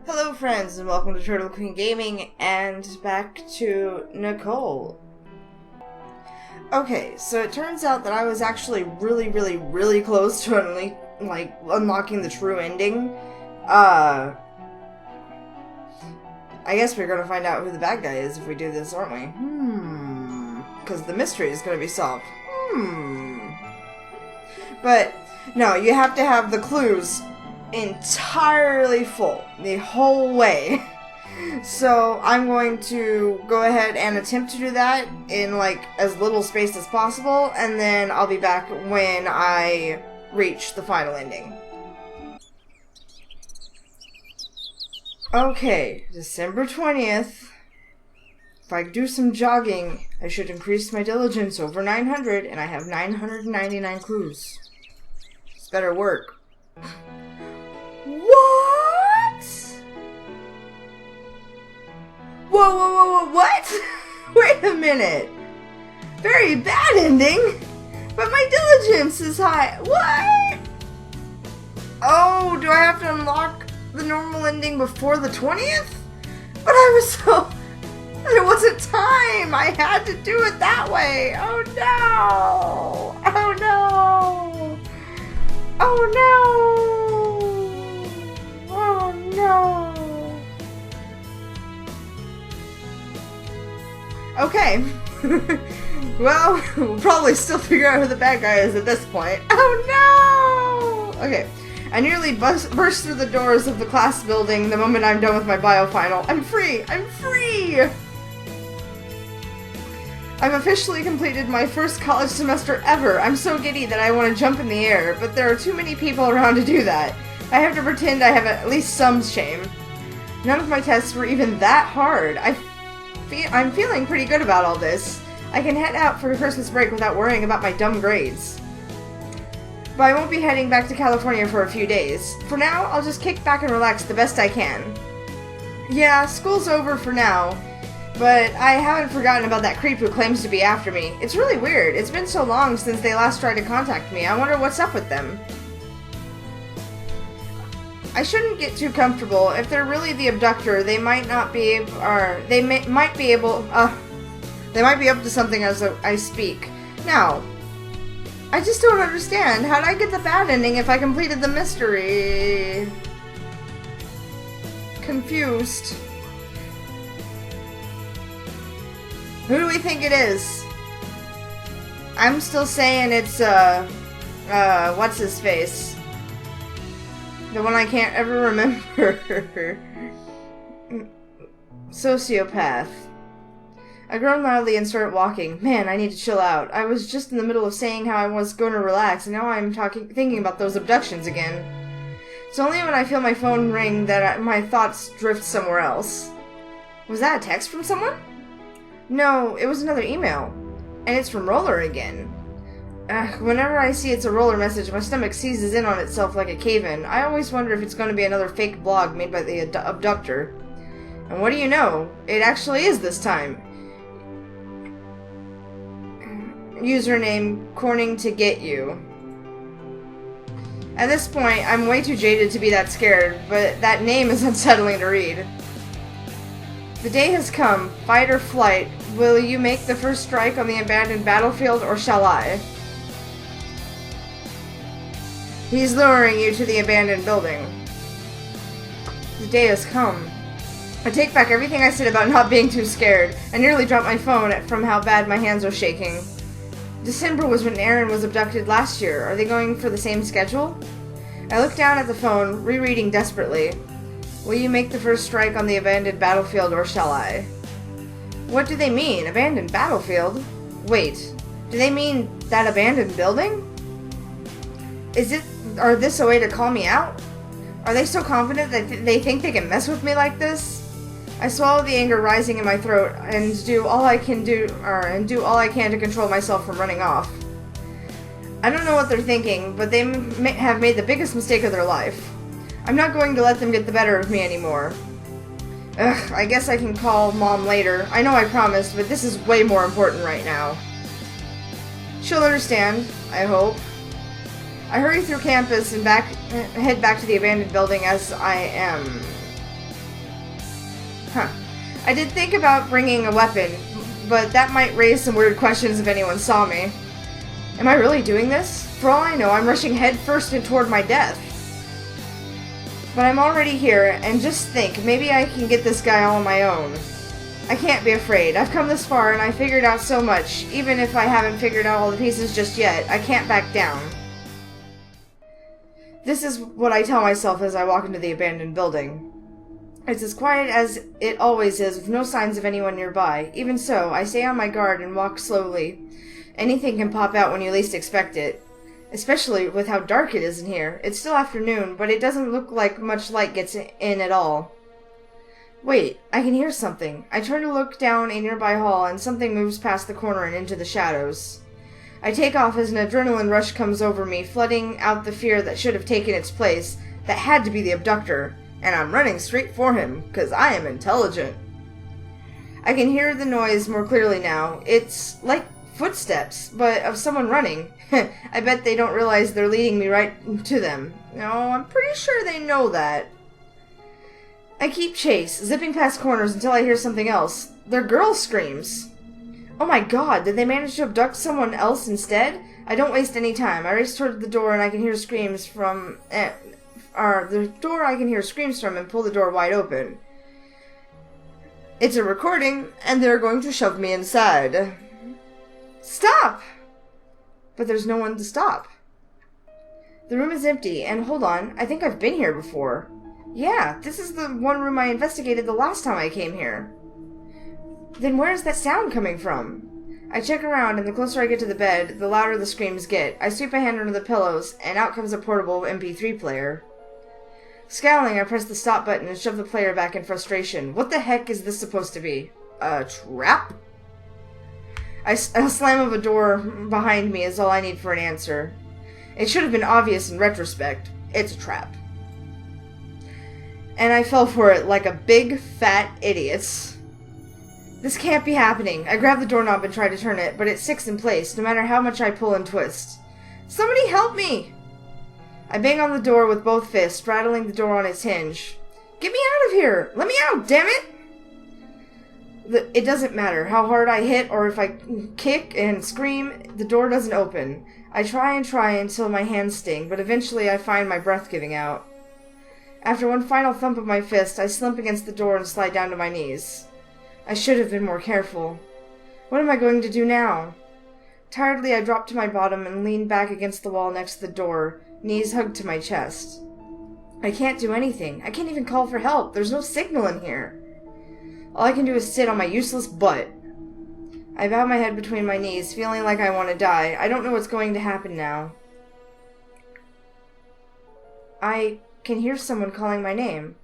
Hello friends and welcome to TurtleQueenGaming and back to Nicole. Okay, so it turns out that I was actually really close to unlocking the true ending. I guess we're gonna find out who the bad guy is if we do this, aren't we? Because the mystery is gonna be solved. But, no, you have to have the clues entirely full the whole way. So I'm going to go ahead and attempt to do that in as little space as possible, and then I'll be back when I reach the final ending. Okay, December 20th. If I do some jogging, I should increase my diligence over 900, and I have 999 clues. This better work. What? Whoa, what? Wait a minute. Very bad ending, but my diligence is high. What? Oh, do I have to unlock the normal ending before the 20th? But there wasn't time. I had to do it that way. Oh no. Oh no. Oh no. Oh no. Okay. Well, we'll probably still figure out who the bad guy is at this point. Oh no! Okay. I nearly burst through the doors of the class building the moment I'm done with my bio final. I'm free! I'm free! I've officially completed my first college semester ever. I'm so giddy that I want to jump in the air, but there are too many people around to do that. I have to pretend I have at least some shame. None of my tests were even that hard. I'm feeling pretty good about all this. I can head out for Christmas break without worrying about my dumb grades. But I won't be heading back to California for a few days. For now, I'll just kick back and relax the best I can. Yeah, school's over for now, but I haven't forgotten about that creep who claims to be after me. It's really weird. It's been so long since they last tried to contact me. I wonder what's up with them. I shouldn't get too comfortable. If they're really the abductor, they might not be able, or they might be up to something as I speak. Now, I just don't understand. How'd I get the bad ending if I completed the mystery? Confused. Who do we think it is? I'm still saying it's, what's his face? The one I can't ever remember. Sociopath. I groaned loudly and started walking. Man, I need to chill out. I was just in the middle of saying how I was going to relax, and now I'm thinking about those abductions again. It's only when I feel my phone ring that my thoughts drift somewhere else. Was that a text from someone? No, it was another email. And it's from Roller again. Whenever I see it's a Roller message, my stomach seizes in on itself like a cave-in. I always wonder if it's going to be another fake blog made by the abductor. And what do you know? It actually is this time. Username, Corning to get you. At this point, I'm way too jaded to be that scared, but that name is unsettling to read. The day has come. Fight or flight. Will you make the first strike on the abandoned battlefield, or shall I? He's luring you to the abandoned building. The day has come. I take back everything I said about not being too scared. I nearly dropped my phone from how bad my hands are shaking. December was when Aaron was abducted last year. Are they going for the same schedule? I look down at the phone, rereading desperately. Will you make the first strike on the abandoned battlefield, or shall I? What do they mean? Abandoned battlefield? Wait, do they mean that abandoned building? Are this a way to call me out? Are they so confident that they think they can mess with me like this? I swallow the anger rising in my throat and do all I can to control myself from running off. I don't know what they're thinking, but they have made the biggest mistake of their life. I'm not going to let them get the better of me anymore. Ugh, I guess I can call Mom later. I know I promised, but this is way more important right now. She'll understand, I hope. I hurry through campus and head back to the abandoned building as I am. Huh. I did think about bringing a weapon, but that might raise some weird questions if anyone saw me. Am I really doing this? For all I know, I'm rushing headfirst toward my death. But I'm already here, and just think, maybe I can get this guy all on my own. I can't be afraid. I've come this far, and I figured out so much. Even if I haven't figured out all the pieces just yet, I can't back down. This is what I tell myself as I walk into the abandoned building. It's as quiet as it always is, with no signs of anyone nearby. Even so, I stay on my guard and walk slowly. Anything can pop out when you least expect it. Especially with how dark it is in here. It's still afternoon, but it doesn't look like much light gets in at all. Wait, I can hear something. I turn to look down a nearby hall, and something moves past the corner and into the shadows. I take off as an adrenaline rush comes over me, flooding out the fear that should have taken its place, that had to be the abductor. And I'm running straight for him, because I am intelligent. I can hear the noise more clearly now. It's like footsteps, but of someone running. I bet they don't realize they're leading me right to them. No, I'm pretty sure they know that. I keep chase, zipping past corners until I hear something else. They're girl screams. Oh my god, did they manage to abduct someone else instead? I don't waste any time. I race toward the door and I can hear screams from... the door I can hear screams from and pull the door wide open. It's a recording, and they're going to shove me inside. Stop! But there's no one to stop. The room is empty, and hold on, I think I've been here before. Yeah, this is the one room I investigated the last time I came here. Then where is that sound coming from? I check around, and the closer I get to the bed, the louder the screams get. I sweep a hand under the pillows, and out comes a portable MP3 player. Scowling, I press the stop button and shove the player back in frustration. What the heck is this supposed to be? A trap? A slam of a door behind me is all I need for an answer. It should have been obvious in retrospect. It's a trap. And I fell for it like a big, fat idiot. This can't be happening. I grab the doorknob and try to turn it, but it sticks in place, no matter how much I pull and twist. Somebody help me! I bang on the door with both fists, rattling the door on its hinge. Get me out of here! Let me out, damn it! It doesn't matter how hard I hit or if I kick and scream, the door doesn't open. I try and try until my hands sting, but eventually I find my breath giving out. After one final thump of my fist, I slump against the door and slide down to my knees. I should have been more careful. What am I going to do now? Tiredly, I drop to my bottom and lean back against the wall next to the door, knees hugged to my chest. I can't do anything. I can't even call for help. There's no signal in here. All I can do is sit on my useless butt. I bow my head between my knees, feeling like I want to die. I don't know what's going to happen now. I can hear someone calling my name.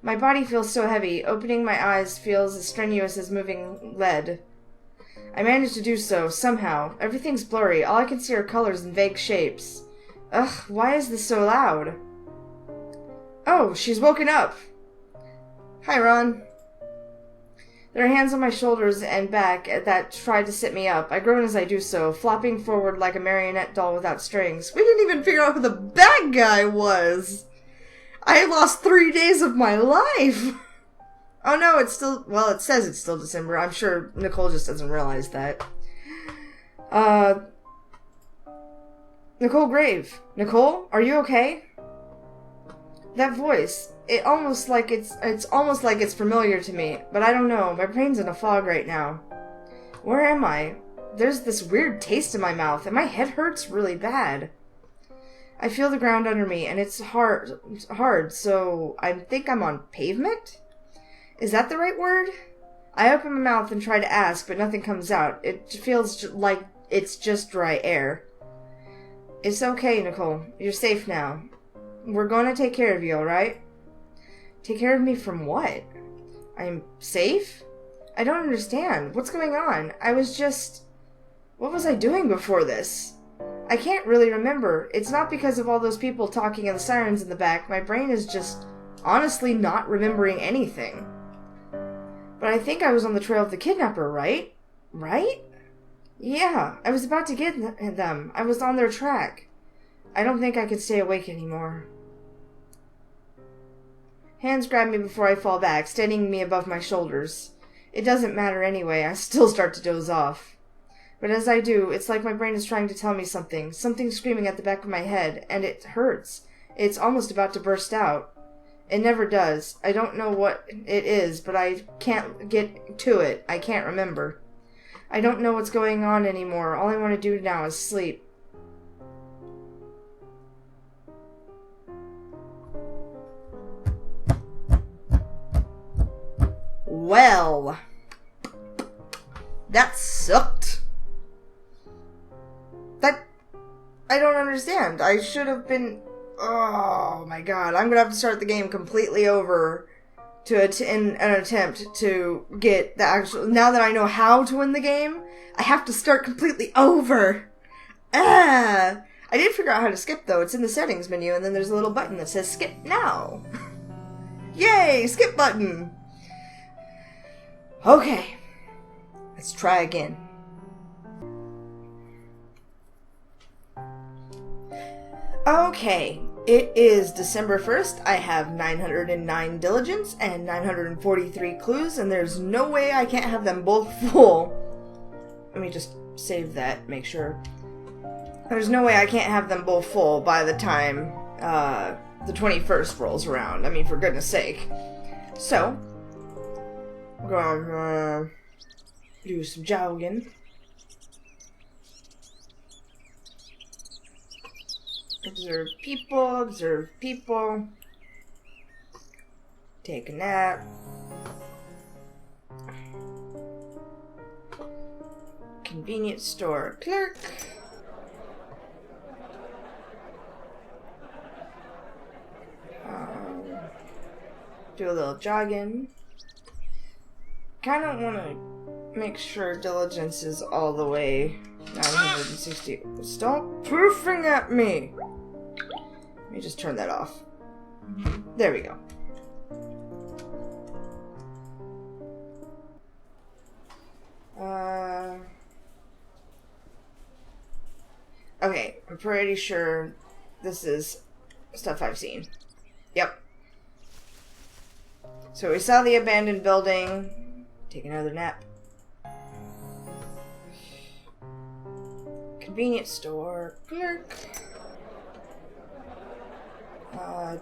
My body feels so heavy. Opening my eyes feels as strenuous as moving lead. I manage to do so, somehow. Everything's blurry. All I can see are colors and vague shapes. Ugh, why is this so loud? Oh, she's woken up. Hi, Ron. There are hands on my shoulders and back that try to sit me up. I groan as I do so, flopping forward like a marionette doll without strings. We didn't even figure out who the bad guy was! I lost 3 days of my life! Oh no, it's still... Well, it says it's still December. I'm sure Nicole just doesn't realize that. Nicole Grave. Nicole, are you okay? That voice... It's almost like it's familiar to me, but I don't know. My brain's in a fog right now. Where am I? There's this weird taste in my mouth, and my head hurts really bad. I feel the ground under me, and it's hard, so I think I'm on pavement? Is that the right word? I open my mouth and try to ask, but nothing comes out. It feels like it's just dry air. It's okay, Nicole. You're safe now. We're going to take care of you, alright? Take care of me from what? I'm safe? I don't understand. What's going on? What was I doing before this? I can't really remember. It's not because of all those people talking and the sirens in the back. My brain is just honestly not remembering anything. But I think I was on the trail of the kidnapper, right? Right? Yeah, I was about to get them. I was on their track. I don't think I could stay awake anymore. Hands grab me before I fall back, steadying me above my shoulders. It doesn't matter anyway, I still start to doze off. But as I do, it's like my brain is trying to tell me something screaming at the back of my head, and it hurts. It's almost about to burst out. It never does. I don't know what it is, but I can't get to it. I can't remember. I don't know what's going on anymore. All I want to do now is sleep. Well, that sucked. I don't understand. I should have been... Oh my god, I'm gonna have to start the game completely over in an attempt to get the actual... Now that I know how to win the game, I have to start completely over. I did figure out how to skip, though. It's in the settings menu, and then there's a little button that says skip now. Yay, skip button. Okay, let's try again. Okay, it is December 1st. I have 909 diligence and 943 clues, and there's no way I can't have them both full. Let me just save that, make sure. There's no way I can't have them both full by the time the 21st rolls around. I mean, for goodness sake. So, I'm gonna do some jogging. Observe people. Take a nap. Convenience store clerk. Do a little jogging. Kind of want to make sure diligence is all the way 960. Stop poofing at me! Let me just turn that off. There we go. Okay, I'm pretty sure this is stuff I've seen. Yep. So we saw the abandoned building. Take another nap. Convenience store clerk.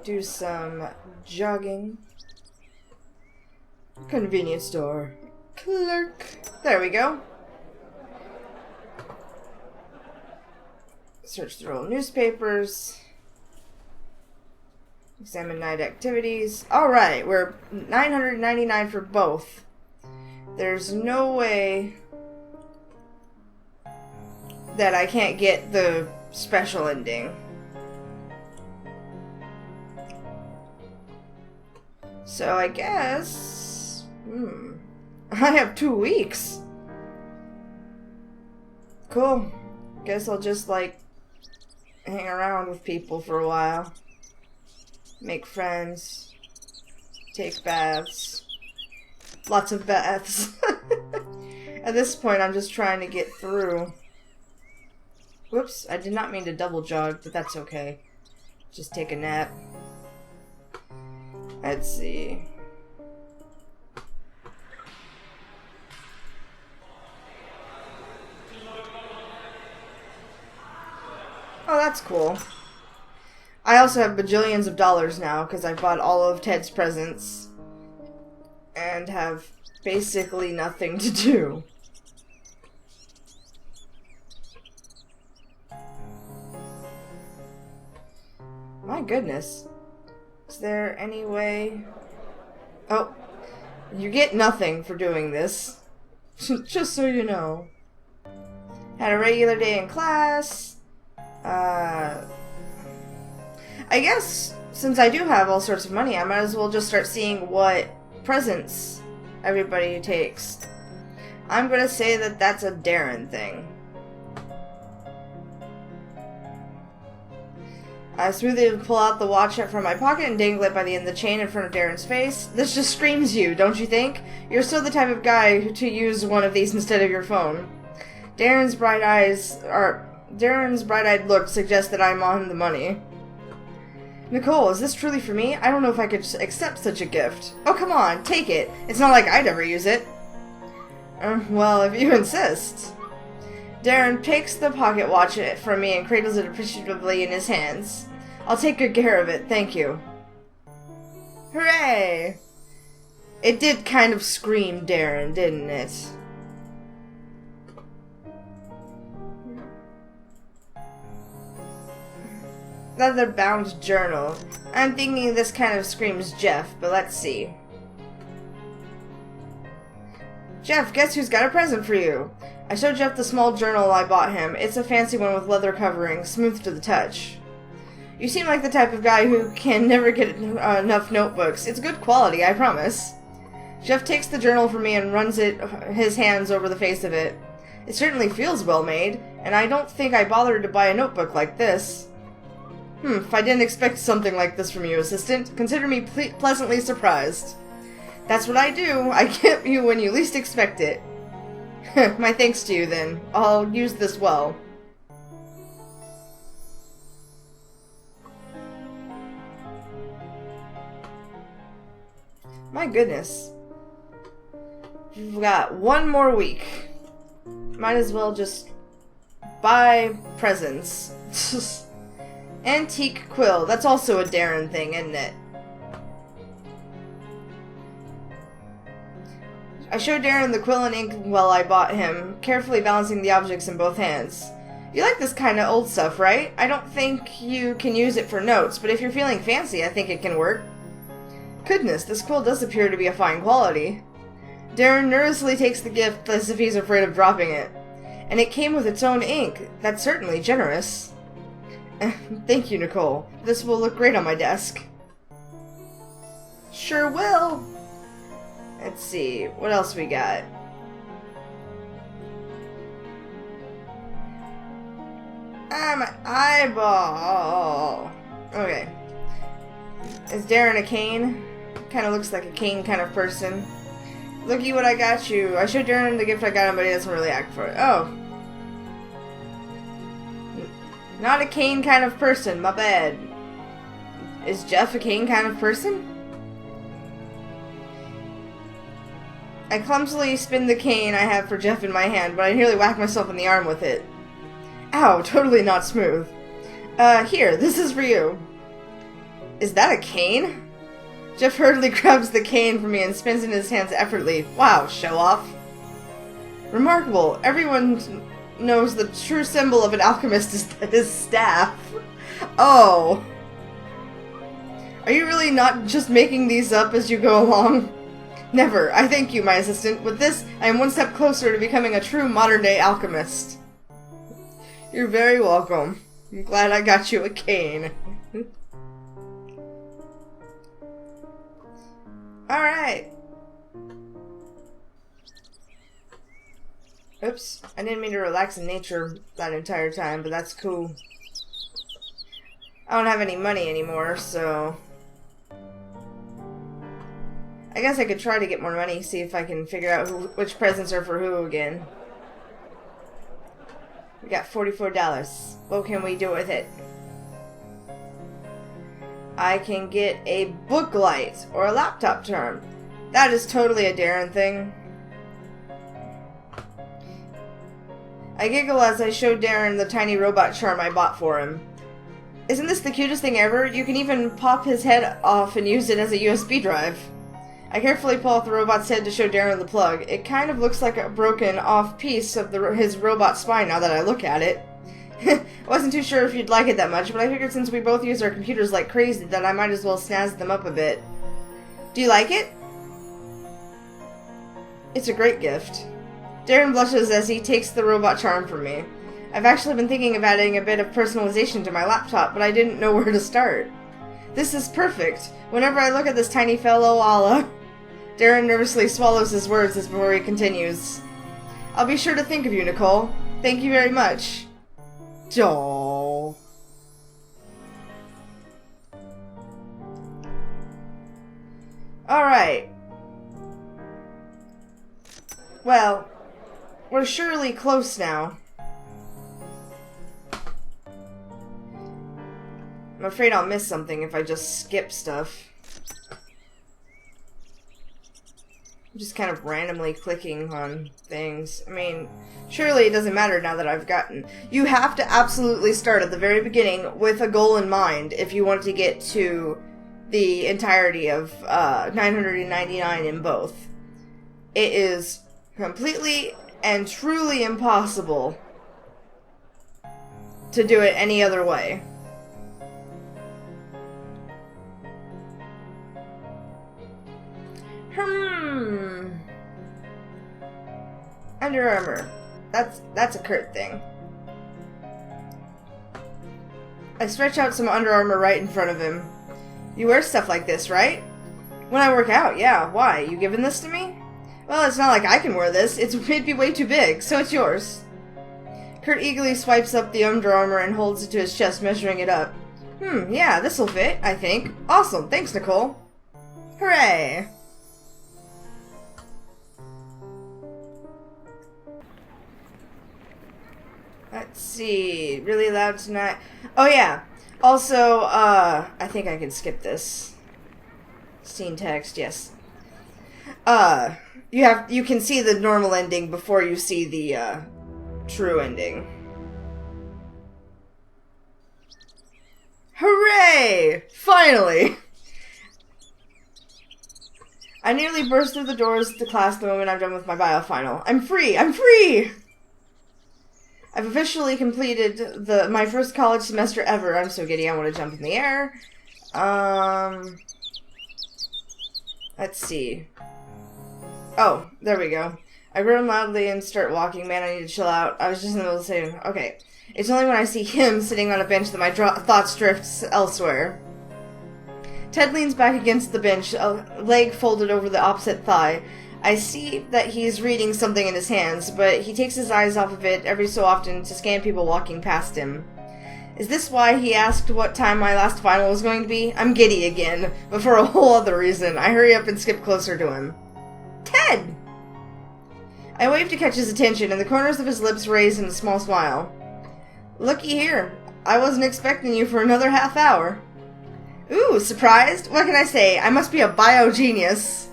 Do some jogging. Convenience store clerk. There we go. Search through all newspapers. Examine night activities. Alright, we're 999 for both. There's no way that I can't get the special ending. So I guess... I have 2 weeks. Cool. Guess I'll just, like, hang around with people for a while. Make friends. Take baths. Lots of baths. At this point, I'm just trying to get through. Whoops, I did not mean to double jog, but that's okay. Just take a nap. Let's see. Oh, that's cool. I also have bajillions of dollars now because I bought all of Ted's presents and have basically nothing to do. My goodness. Is there any way... Oh, you get nothing for doing this. Just so you know. Had a regular day in class. I guess, since I do have all sorts of money, I might as well just start seeing what presents everybody takes. I'm gonna say that that's a Darren thing. I smoothly pull out the watch from my pocket and dangle it by the end of the chain in front of Darren's face. This just screams you, don't you think? You're still the type of guy to use one of these instead of your phone. Darren's bright-eyed look suggests that I'm on the money. Nicole, is this truly for me? I don't know if I could accept such a gift. Oh, come on, take it. It's not like I'd ever use it. Well, if you insist. Darren takes the pocket watch from me and cradles it appreciatively in his hands. I'll take good care of it, thank you. Hooray! It did kind of scream Darren, didn't it? Leather-bound journal. I'm thinking this kind of screams Jeff, but let's see. Jeff, guess who's got a present for you? I showed Jeff the small journal I bought him. It's a fancy one with leather covering, smooth to the touch. You seem like the type of guy who can never get enough notebooks. It's good quality, I promise. Jeff takes the journal from me and runs his hands over the face of it. It certainly feels well made, and I don't think I bothered to buy a notebook like this. If I didn't expect something like this from you, assistant, consider me pleasantly surprised. That's what I do. I get you when you least expect it. My thanks to you, then. I'll use this well. My goodness. We've got one more week. Might as well just buy presents. Antique quill. That's also a Darren thing, isn't it? I showed Darren the quill and ink well I bought him, carefully balancing the objects in both hands. You like this kind of old stuff, right? I don't think you can use it for notes, but if you're feeling fancy, I think it can work. Goodness, this quill does appear to be a fine quality. Darren nervously takes the gift as if he's afraid of dropping it. And it came with its own ink. That's certainly generous. Thank you, Nicole. This will look great on my desk. Sure will. Let's see, what else we got? My eyeball. Okay. Is Darren a cane? Kind of looks like a cane kind of person. Looky what I got you. I showed Darren the gift I got him, but he doesn't really act for it. Oh. Not a cane kind of person, my bad. Is Jeff a cane kind of person? I clumsily spin the cane I have for Jeff in my hand, but I nearly whack myself in the arm with it. Ow, totally not smooth. Here, this is for you. Is that a cane? Jeff hurriedly grabs the cane from me and spins it in his hands effortlessly. Wow, show off. Remarkable. Everyone knows the true symbol of an alchemist is his staff. Oh. Are you really not just making these up as you go along? Never. I thank you, my assistant. With this, I am one step closer to becoming a true modern-day alchemist. You're very welcome. I'm glad I got you a cane. Alright. Oops. I didn't mean to relax in nature that entire time, but that's cool. I don't have any money anymore, so... I guess I could try to get more money, see if I can figure out which presents are for who again. We got $44. What can we do with it? I can get a book light or a laptop charm. That is totally a Darren thing. I giggle as I show Darren the tiny robot charm I bought for him. Isn't this the cutest thing ever? You can even pop his head off and use it as a USB drive. I carefully pull off the robot's head to show Darren the plug. It kind of looks like a broken off piece of his robot spine now that I look at it. I wasn't too sure if you'd like it that much, but I figured since we both use our computers like crazy that I might as well snazz them up a bit. Do you like it? It's a great gift. Darren blushes as he takes the robot charm from me. I've actually been thinking of adding a bit of personalization to my laptop, but I didn't know where to start. This is perfect. Whenever I look at this tiny fellow, Darren nervously swallows his words before he continues. I'll be sure to think of you, Nicole. Thank you very much. Aww. Alright. Well, we're surely close now. I'm afraid I'll miss something if I just skip stuff. I'm just kind of randomly clicking on things. I mean, surely it doesn't matter now that I've gotten... You have to absolutely start at the very beginning with a goal in mind if you want to get to the entirety of 999 in both. It is completely and truly impossible to do it any other way. Under Armour. That's a Kurt thing. I stretch out some Under Armour right in front of him. You wear stuff like this, right? When I work out, yeah. Why? You giving this to me? Well, it's not like I can wear this. It'd be way too big, so it's yours. Kurt eagerly swipes up the Under Armour and holds it to his chest, measuring it up. Yeah, this'll fit, I think. Awesome, thanks, Nicole. Hooray! Let's see. Really loud tonight. Oh, yeah. Also, I think I can skip this. Scene text, yes. You can see the normal ending before you see the, true ending. Hooray! Finally! I nearly burst through the doors to class the moment I'm done with my bio final. I'm free! I'm free! I've officially completed my first college semester ever. I'm so giddy I want to jump in the air. Let's see. Oh, there we go. I groan loudly and start walking. Man, I need to chill out. I was just in the middle of saying, okay. It's only when I see him sitting on a bench that my thoughts drift elsewhere. Ted leans back against the bench, a leg folded over the opposite thigh. I see that he's reading something in his hands, but he takes his eyes off of it every so often to scan people walking past him. Is this why he asked what time my last final was going to be? I'm giddy again, but for a whole other reason. I hurry up and skip closer to him. Ted! I wave to catch his attention, and the corners of his lips raise in a small smile. Looky here. I wasn't expecting you for another half hour. Ooh, surprised? What can I say? I must be a bio-genius.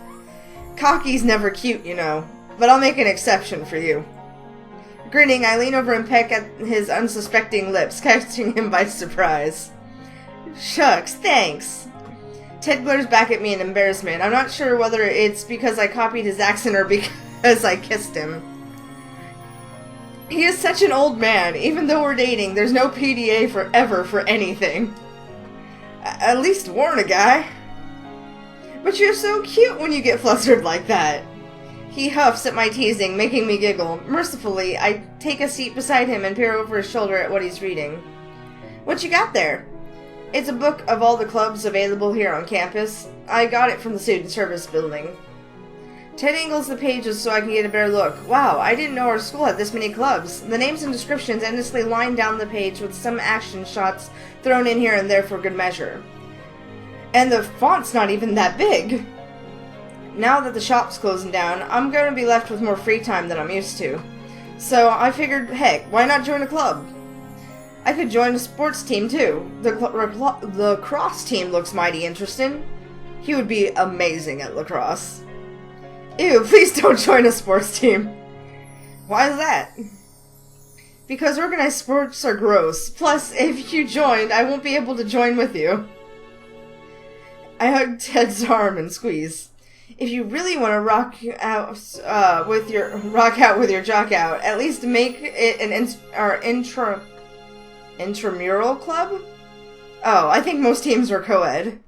Cocky's never cute, you know, but I'll make an exception for you. Grinning, I lean over and peck at his unsuspecting lips, catching him by surprise. Shucks, thanks. Ted glares back at me in embarrassment. I'm not sure whether it's because I copied his accent or because I kissed him. He is such an old man. Even though we're dating, there's no PDA forever for anything. At least warn a guy. But you're so cute when you get flustered like that. He huffs at my teasing, making me giggle. Mercifully, I take a seat beside him and peer over his shoulder at what he's reading. What you got there? It's a book of all the clubs available here on campus. I got it from the student service building. Ted angles the pages so I can get a better look. Wow, I didn't know our school had this many clubs. The names and descriptions endlessly line down the page with some action shots thrown in here and there for good measure. And the font's not even that big. Now that the shop's closing down, I'm going to be left with more free time than I'm used to. So I figured, heck, why not join a club? I could join a sports team too. The lacrosse team looks mighty interesting. He would be amazing at lacrosse. Ew, please don't join a sports team. Why is that? Because organized sports are gross. Plus, if you joined, I won't be able to join with you. I hug Ted's arm and squeeze. If you really want to rock out with your jock out, at least make it an intramural club? Oh, I think most teams are co-ed.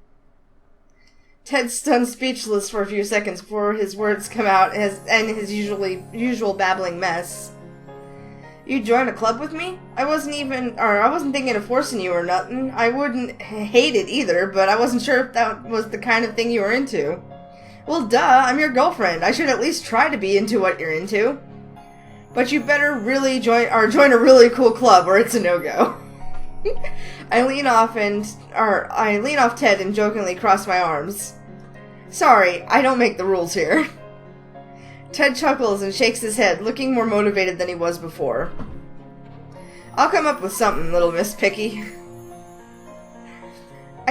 Ted's stunned speechless for a few seconds before his words come out and his usual babbling mess. You join a club with me? I wasn't thinking of forcing you or nothing. I wouldn't hate it either, but I wasn't sure if that was the kind of thing you were into. Well, duh, I'm your girlfriend. I should at least try to be into what you're into. But you better really join a really cool club or it's a no-go. I lean off Ted and jokingly cross my arms. Sorry, I don't make the rules here. Ted chuckles and shakes his head, looking more motivated than he was before. I'll come up with something, little Miss Picky.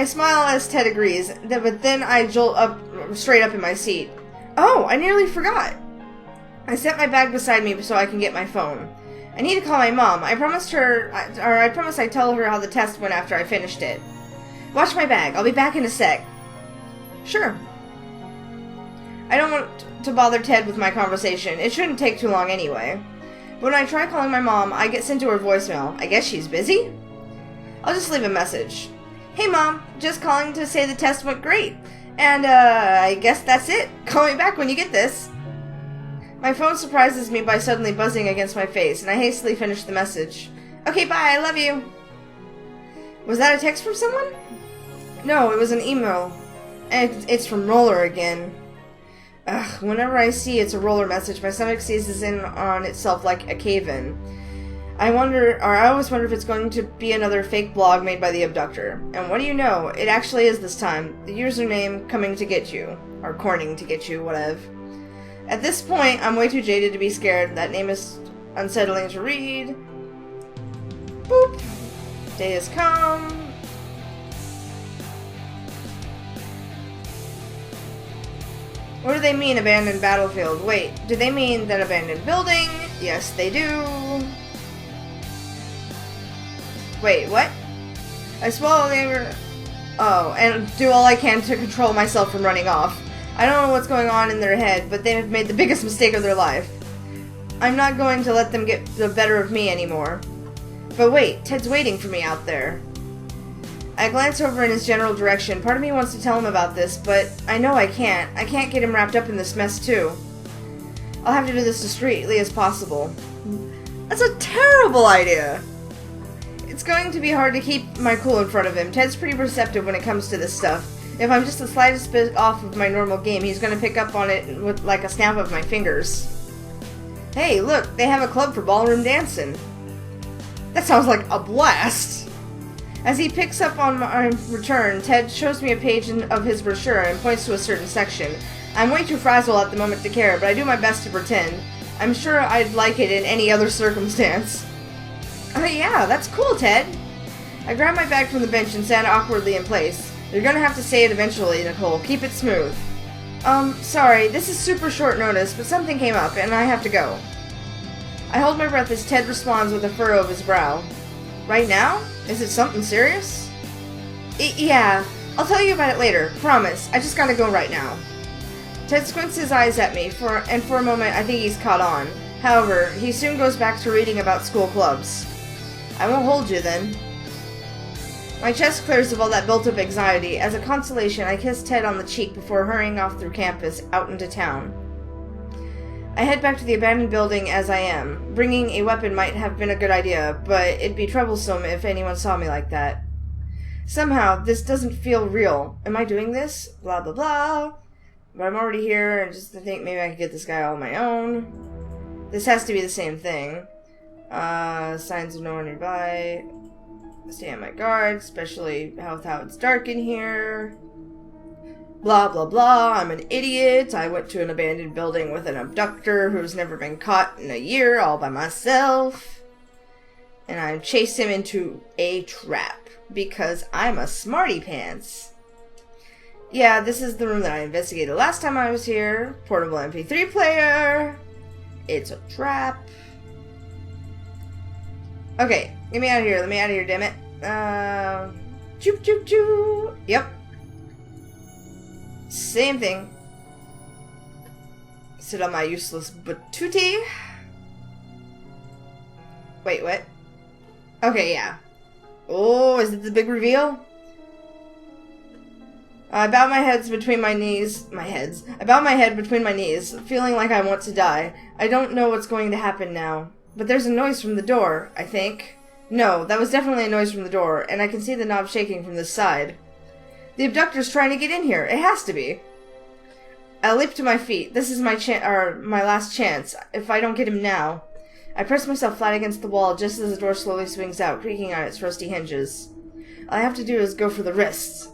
I smile as Ted agrees, but then I jolt up straight up in my seat. Oh, I nearly forgot. I set my bag beside me so I can get my phone. I need to call my mom. I promised I'd tell her how the test went after I finished it. Watch my bag. I'll be back in a sec. Sure. I don't want to bother Ted with my conversation. It shouldn't take too long anyway. When I try calling my mom, I get sent to her voicemail. I guess she's busy? I'll just leave a message. Hey Mom, just calling to say the test went great. And, I guess that's it. Call me back when you get this. My phone surprises me by suddenly buzzing against my face, and I hastily finish the message. Okay, bye, I love you. Was that a text from someone? No, it was an email. And it's from Roller again. Ugh, whenever I see it's a Roller message, my stomach seizes in on itself like a cave-in. I always wonder if it's going to be another fake blog made by the abductor. And what do you know? It actually is this time. The username coming to get you. Or corning to get you, whatever. At this point, I'm way too jaded to be scared. That name is unsettling to read. Boop. Day has come. What do they mean, abandoned battlefield? Wait, do they mean that abandoned building? Yes, they do. Wait, what? I swallow the... Oh, and do all I can to control myself from running off. I don't know what's going on in their head, but they have made the biggest mistake of their life. I'm not going to let them get the better of me anymore. But wait, Ted's waiting for me out there. I glance over in his general direction. Part of me wants to tell him about this, but I know I can't. I can't get him wrapped up in this mess, too. I'll have to do this as discreetly as possible. That's a terrible idea! It's going to be hard to keep my cool in front of him. Ted's pretty perceptive when it comes to this stuff. If I'm just the slightest bit off of my normal game, he's going to pick up on it with like a snap of my fingers. Hey, look, they have a club for ballroom dancing. That sounds like a blast! As he picks up on my return, Ted shows me a page of his brochure and points to a certain section. I'm way too frazzled at the moment to care, but I do my best to pretend. I'm sure I'd like it in any other circumstance. Oh yeah, that's cool, Ted! I grab my bag from the bench and stand awkwardly in place. You're gonna have to say it eventually, Nicole. Keep it smooth. Sorry, this is super short notice, but something came up, and I have to go. I hold my breath as Ted responds with a furrow of his brow. Right now? Is it something serious? Yeah, I'll tell you about it later. Promise. I just gotta go right now. Ted squints his eyes at me, and for a moment I think he's caught on. However, he soon goes back to reading about school clubs. I won't hold you then. My chest clears of all that built-up anxiety. As a consolation, I kiss Ted on the cheek before hurrying off through campus, out into town. I head back to the abandoned building as I am. Bringing a weapon might have been a good idea, but it'd be troublesome if anyone saw me like that. Somehow, this doesn't feel real. Am I doing this? Blah, blah, blah. But I'm already here, and just to think maybe I could get this guy all on my own. This has to be the same thing. Signs of no one nearby. Stay on my guard, especially with how it's dark in here. Blah, blah, blah. I'm an idiot. I went to an abandoned building with an abductor who's never been caught in a year all by myself. And I chased him into a trap because I'm a smarty pants. Yeah, this is the room that I investigated last time I was here. Portable MP3 player. It's a trap. Okay, get me out of here. Let me out of here, damn it. Choo choo choo. Yep. Same thing. Sit on my useless batuti. Wait, what? Okay, yeah. Oh, is it the big reveal? I bow my head between my knees. I bow my head between my knees, feeling like I want to die. I don't know what's going to happen now. But there's a noise from the door, I think. No, that was definitely a noise from the door, and I can see the knob shaking from this side. The abductor's trying to get in here. It has to be. I leap to my feet. This is my last chance, if I don't get him now. I press myself flat against the wall just as the door slowly swings out, creaking on its rusty hinges. All I have to do is go for the wrists.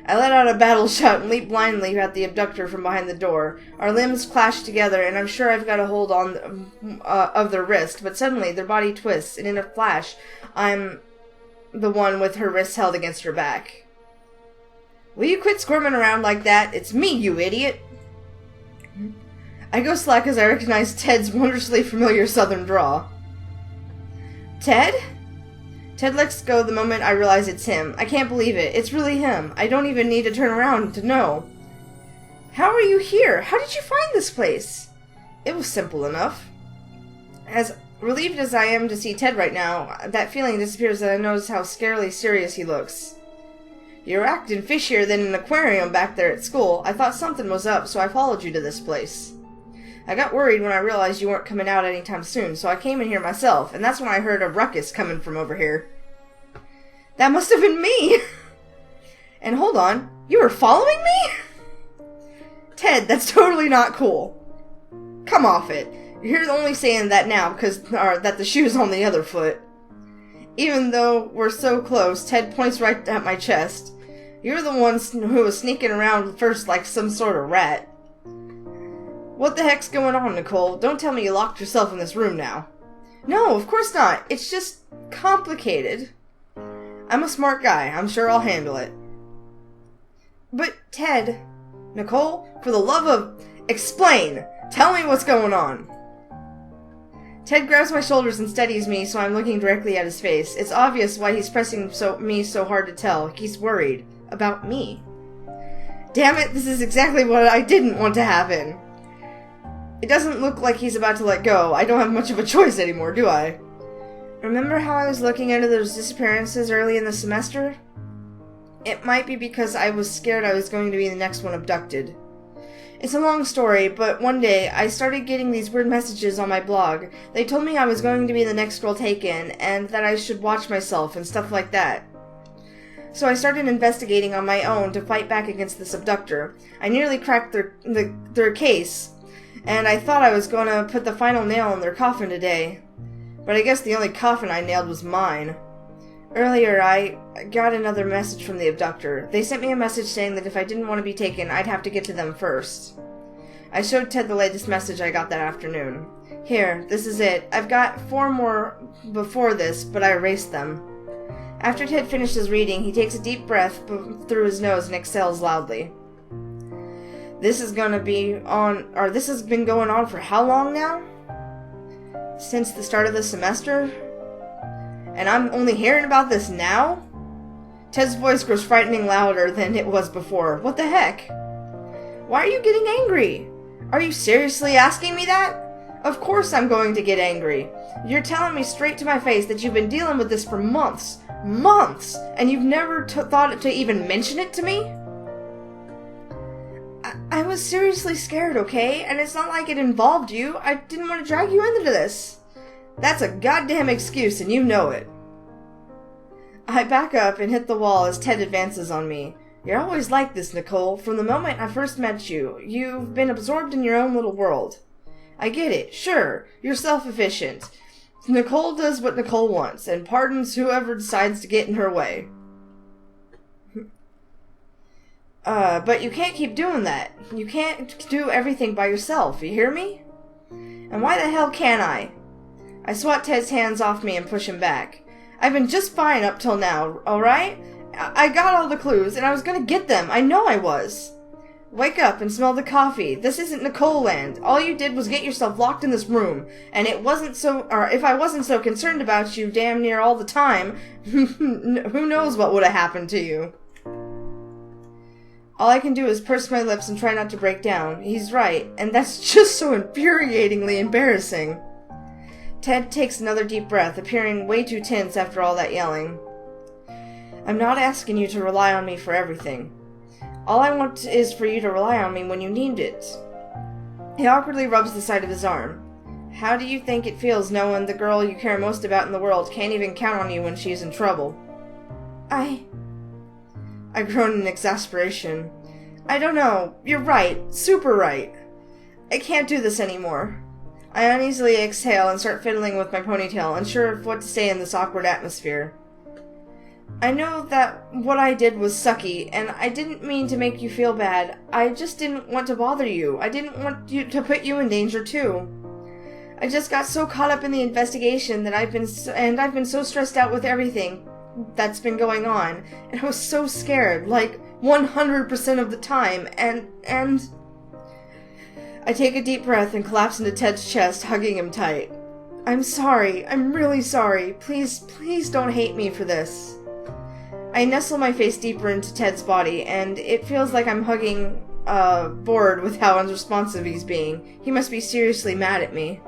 I let out a battle shout and leap blindly at the abductor from behind the door. Our limbs clash together, and I'm sure I've got a hold on of their wrist, but suddenly their body twists, and in a flash, I'm the one with her wrists held against her back. Will you quit squirming around like that? It's me, you idiot! I go slack as I recognize Ted's wondrously familiar southern drawl. Ted? Ted lets go the moment I realize it's him. I can't believe it. It's really him. I don't even need to turn around to know. How are you here? How did you find this place? It was simple enough. As relieved as I am to see Ted right now, that feeling disappears as I notice how scarily serious he looks. You're acting fishier than an aquarium back there at school. I thought something was up, so I followed you to this place. I got worried when I realized you weren't coming out anytime soon, so I came in here myself, and that's when I heard a ruckus coming from over here. That must have been me! And hold on, you were following me? Ted, that's totally not cool. Come off it. You're only saying that now because that the shoe's on the other foot. Even though we're so close, Ted points right at my chest. You're the one who was sneaking around first like some sort of rat. What the heck's going on, Nicole? Don't tell me you locked yourself in this room now. No, of course not. It's just complicated. I'm a smart guy. I'm sure I'll handle it. But, Ted... Nicole, for the love of... Explain! Tell me what's going on! Ted grabs my shoulders and steadies me so I'm looking directly at his face. It's obvious why he's pressing me so hard to tell. He's worried. About me. Damn it, this is exactly what I didn't want to happen. It doesn't look like he's about to let go. I don't have much of a choice anymore, do I? Remember how I was looking into those disappearances early in the semester? It might be because I was scared I was going to be the next one abducted. It's a long story, but one day I started getting these weird messages on my blog. They told me I was going to be the next girl taken, and that I should watch myself and stuff like that. So I started investigating on my own to fight back against this abductor. I nearly cracked their case, and I thought I was going to put the final nail in their coffin today. But I guess the only coffin I nailed was mine. Earlier, I got another message from the abductor. They sent me a message saying that if I didn't want to be taken, I'd have to get to them first. I showed Ted the latest message I got that afternoon. Here, this is it. I've got 4 more before this, but I erased them. After Ted finishes reading, he takes a deep breath through his nose and exhales loudly. This has been going on for how long now? Since the start of the semester? And I'm only hearing about this now? Ted's voice grows frighteningly louder than it was before. What the heck? Why are you getting angry? Are you seriously asking me that? Of course I'm going to get angry. You're telling me straight to my face that you've been dealing with this for months. Months! And you've never thought to even mention it to me? I was seriously scared, okay? And it's not like it involved you. I didn't want to drag you into this. That's a goddamn excuse, and you know it. I back up and hit the wall as Ted advances on me. You're always like this, Nicole. From the moment I first met you, you've been absorbed in your own little world. I get it. Sure, you're self-efficient. Nicole does what Nicole wants, and pardons whoever decides to get in her way. But you can't keep doing that. You can't do everything by yourself, you hear me? And why the hell can't I? I swat Ted's hands off me and push him back. I've been just fine up till now, alright? I got all the clues, and I was gonna get them. I know I was. Wake up and smell the coffee. This isn't Nicole land. All you did was get yourself locked in this room, and if I wasn't so concerned about you damn near all the time, who knows what would have happened to you. All I can do is purse my lips and try not to break down. He's right, and that's just so infuriatingly embarrassing. Ted takes another deep breath, appearing way too tense after all that yelling. I'm not asking you to rely on me for everything. All I want is for you to rely on me when you need it. He awkwardly rubs the side of his arm. How do you think it feels knowing the girl you care most about in the world can't even count on you when she's in trouble? I groan in exasperation. I don't know. You're right. Super right. I can't do this anymore. I uneasily exhale and start fiddling with my ponytail, unsure of what to say in this awkward atmosphere. I know that what I did was sucky, and I didn't mean to make you feel bad. I just didn't want to bother you. I didn't want to put you in danger, too. I just got so caught up in the investigation that I've been so stressed out with everything. that's been going on, and I was so scared, like 100% of the time, and... I take a deep breath and collapse into Ted's chest, hugging him tight. I'm sorry. I'm really sorry. Please, please don't hate me for this. I nestle my face deeper into Ted's body, and it feels like I'm hugging bored with how unresponsive he's being. He must be seriously mad at me.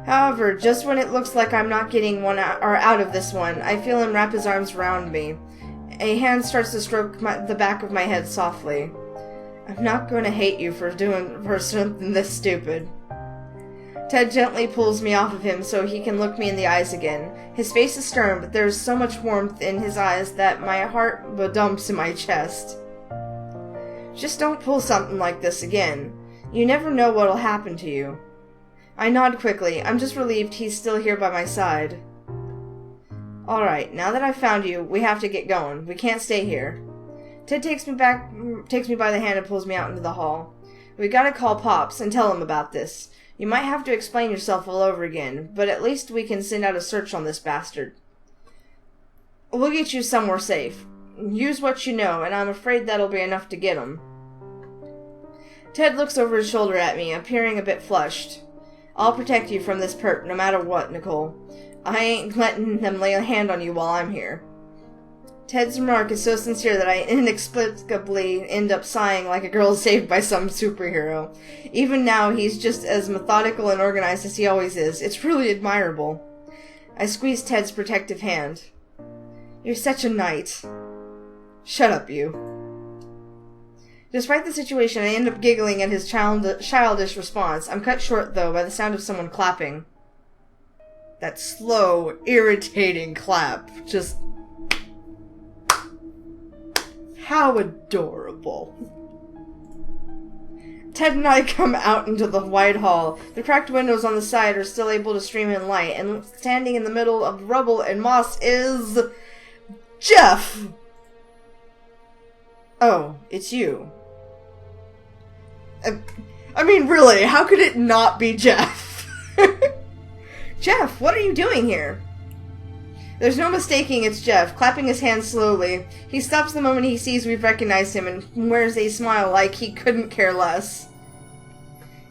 However, just when it looks like I'm not getting out of this one, I feel him wrap his arms around me. A hand starts to stroke the back of my head softly. I'm not going to hate you for something this stupid. Ted gently pulls me off of him so he can look me in the eyes again. His face is stern, but there's so much warmth in his eyes that my heart dumps in my chest. Just don't pull something like this again. You never know what'll happen to you. I nod quickly. I'm just relieved he's still here by my side. Alright, now that I've found you, we have to get going. We can't stay here. Ted takes me by the hand and pulls me out into the hall. We gotta call Pops and tell him about this. You might have to explain yourself all over again, but at least we can send out a search on this bastard. We'll get you somewhere safe. Use what you know, and I'm afraid that'll be enough to get him. Ted looks over his shoulder at me, appearing a bit flushed. I'll protect you from this perp no matter what, Nicole. I ain't letting them lay a hand on you while I'm here. Ted's remark is so sincere that I inexplicably end up sighing like a girl saved by some superhero. Even now, he's just as methodical and organized as he always is. It's really admirable. I squeeze Ted's protective hand. You're such a knight. Shut up, you. Despite the situation, I end up giggling at his childish response. I'm cut short, though, by the sound of someone clapping. That slow, irritating clap. Just... how adorable. Ted and I come out into the wide hall. The cracked windows on the side are still able to stream in light, and standing in the middle of rubble and moss is... Jeff! Oh, it's you. I mean, really, how could it not be Jeff? Jeff, what are you doing here? There's no mistaking it's Jeff, clapping his hands slowly. He stops the moment he sees we've recognized him and wears a smile like he couldn't care less.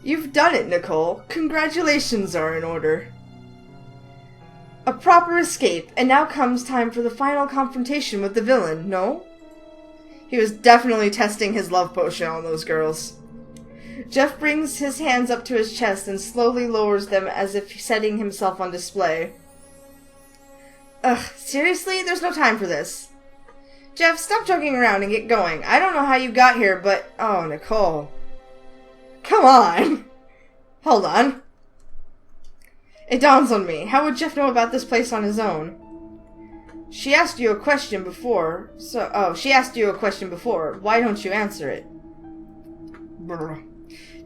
You've done it, Nicole. Congratulations are in order. A proper escape, and now comes time for the final confrontation with the villain, no? He was definitely testing his love potion on those girls. Jeff brings his hands up to his chest and slowly lowers them as if setting himself on display. Ugh, seriously? There's no time for this. Jeff, stop joking around and get going. I don't know how you got here, but... oh, Nicole. Come on! Hold on. It dawns on me. How would Jeff know about this place on his own? She asked you a question before, she asked you a question before. Why don't you answer it? Brr.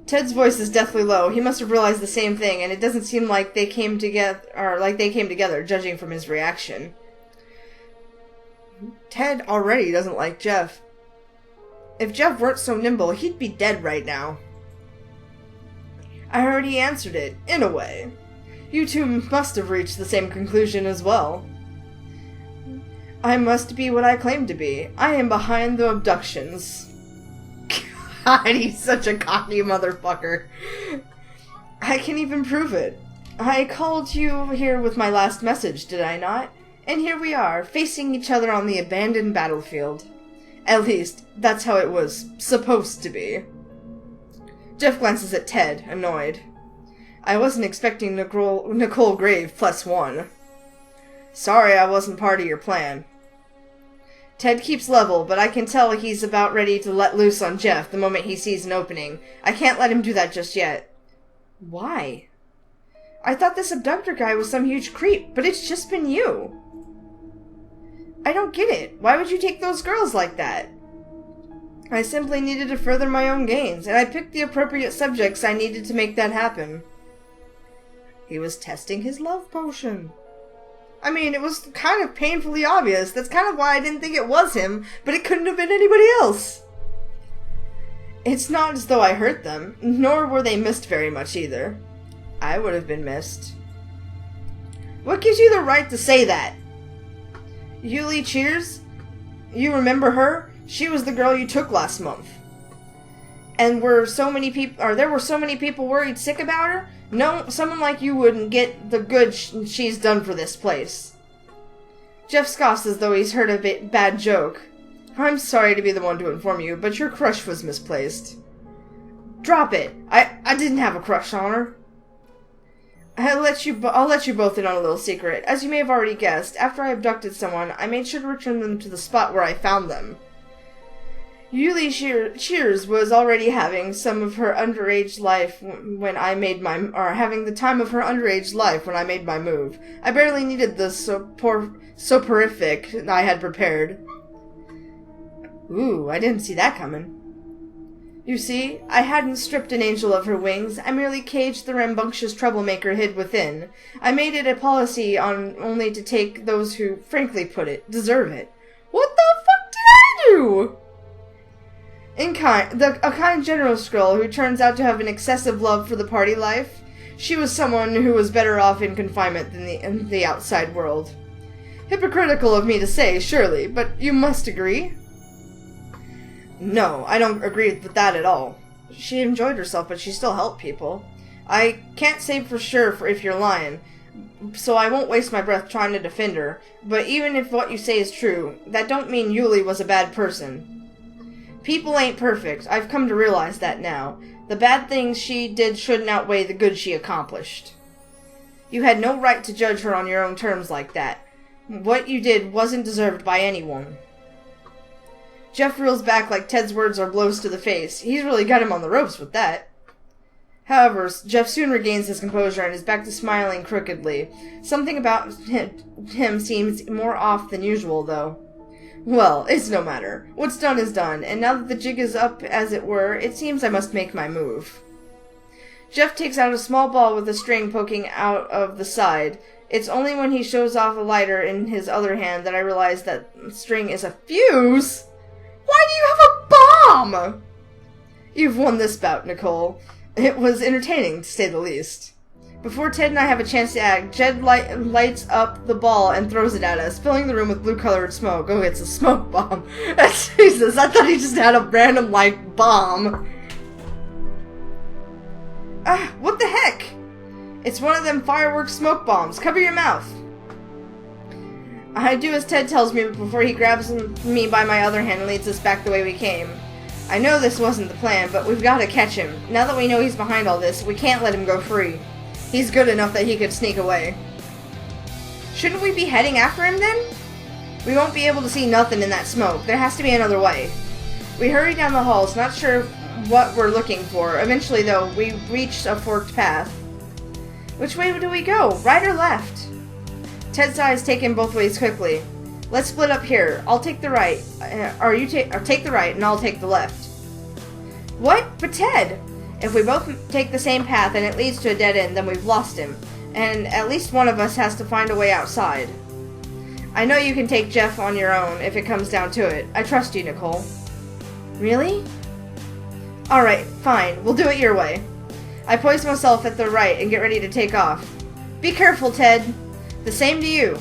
Ted's voice is deathly low. He must have realized the same thing, and it doesn't seem like they came together, judging from his reaction. Ted already doesn't like Jeff. If Jeff weren't so nimble, he'd be dead right now. I already answered it, in a way. You two must have reached the same conclusion as well. I must be what I claim to be. I am behind the abductions. God, he's such a cocky motherfucker. I can even prove it. I called you here with my last message, did I not? And here we are, facing each other on the abandoned battlefield. At least, that's how it was supposed to be. Jeff glances at Ted, annoyed. I wasn't expecting Nicole Grave +1. Sorry I wasn't part of your plan. Ted keeps level, but I can tell he's about ready to let loose on Jeff the moment he sees an opening. I can't let him do that just yet. Why? I thought this abductor guy was some huge creep, but it's just been you. I don't get it. Why would you take those girls like that? I simply needed to further my own gains, and I picked the appropriate subjects I needed to make that happen. He was testing his love potion. I mean, it was kind of painfully obvious. That's kind of why I didn't think it was him, but it couldn't have been anybody else. It's not as though I hurt them, nor were they missed very much either. I would have been missed. What gives you the right to say that? Yuli Cheers? You remember her? She was the girl you took last month. And there were so many people worried sick about her? No, someone like you wouldn't get the good she's done for this place. Jeff scoffs as though he's heard a bad joke. I'm sorry to be the one to inform you, but your crush was misplaced. Drop it. I didn't have a crush on her. I'll let you both in on a little secret. As you may have already guessed, after I abducted someone, I made sure to return them to the spot where I found them. Yuli Cheers was already having some of her underage life when I made my... having the time of her underage life when I made my move. I barely needed the soporific I had prepared. Ooh, I didn't see that coming. You see, I hadn't stripped an angel of her wings. I merely caged the rambunctious troublemaker hid within. I made it a policy on only to take those who, frankly put it, deserve it. What the fuck did I do? A kind generous girl who turns out to have an excessive love for the party life. She was someone who was better off in confinement than in the outside world. Hypocritical of me to say, surely, but you must agree. No, I don't agree with that at all. She enjoyed herself, but she still helped people. I can't say for sure if you're lying, so I won't waste my breath trying to defend her. But even if what you say is true, that don't mean Yuli was a bad person. People ain't perfect. I've come to realize that now. The bad things she did shouldn't outweigh the good she accomplished. You had no right to judge her on your own terms like that. What you did wasn't deserved by anyone. Jeff reels back like Ted's words are blows to the face. He's really got him on the ropes with that. However, Jeff soon regains his composure and is back to smiling crookedly. Something about him seems more off than usual, though. Well, it's no matter. What's done is done, and now that the jig is up, as it were, it seems I must make my move. Jeff takes out a small ball with a string poking out of the side. It's only when he shows off a lighter in his other hand that I realize that string is a fuse. Why do you have a bomb? You've won this bout, Nicole. It was entertaining, to say the least. Before Ted and I have a chance to act, Jed lights up the ball and throws it at us, filling the room with blue-colored smoke. Oh, it's a smoke bomb. Jesus, I thought he just had a random, bomb. What the heck? It's one of them fireworks smoke bombs. Cover your mouth. I do as Ted tells me before he grabs me by my other hand and leads us back the way we came. I know this wasn't the plan, but we've got to catch him. Now that we know he's behind all this, we can't let him go free. He's good enough that he could sneak away. Shouldn't we be heading after him then? We won't be able to see nothing in that smoke. There has to be another way. We hurry down the halls, not sure what we're looking for. Eventually, though, we reach a forked path. Which way do we go? Right or left? Ted's eyes take in both ways quickly. Let's split up here. I'll take the right. Take the right, and I'll take the left. What? But Ted! If we both take the same path and it leads to a dead end, then we've lost him. And at least one of us has to find a way outside. I know you can take Jeff on your own if it comes down to it. I trust you, Nicole. Really? Alright, fine. We'll do it your way. I poise myself at the right and get ready to take off. Be careful, Ted. The same to you.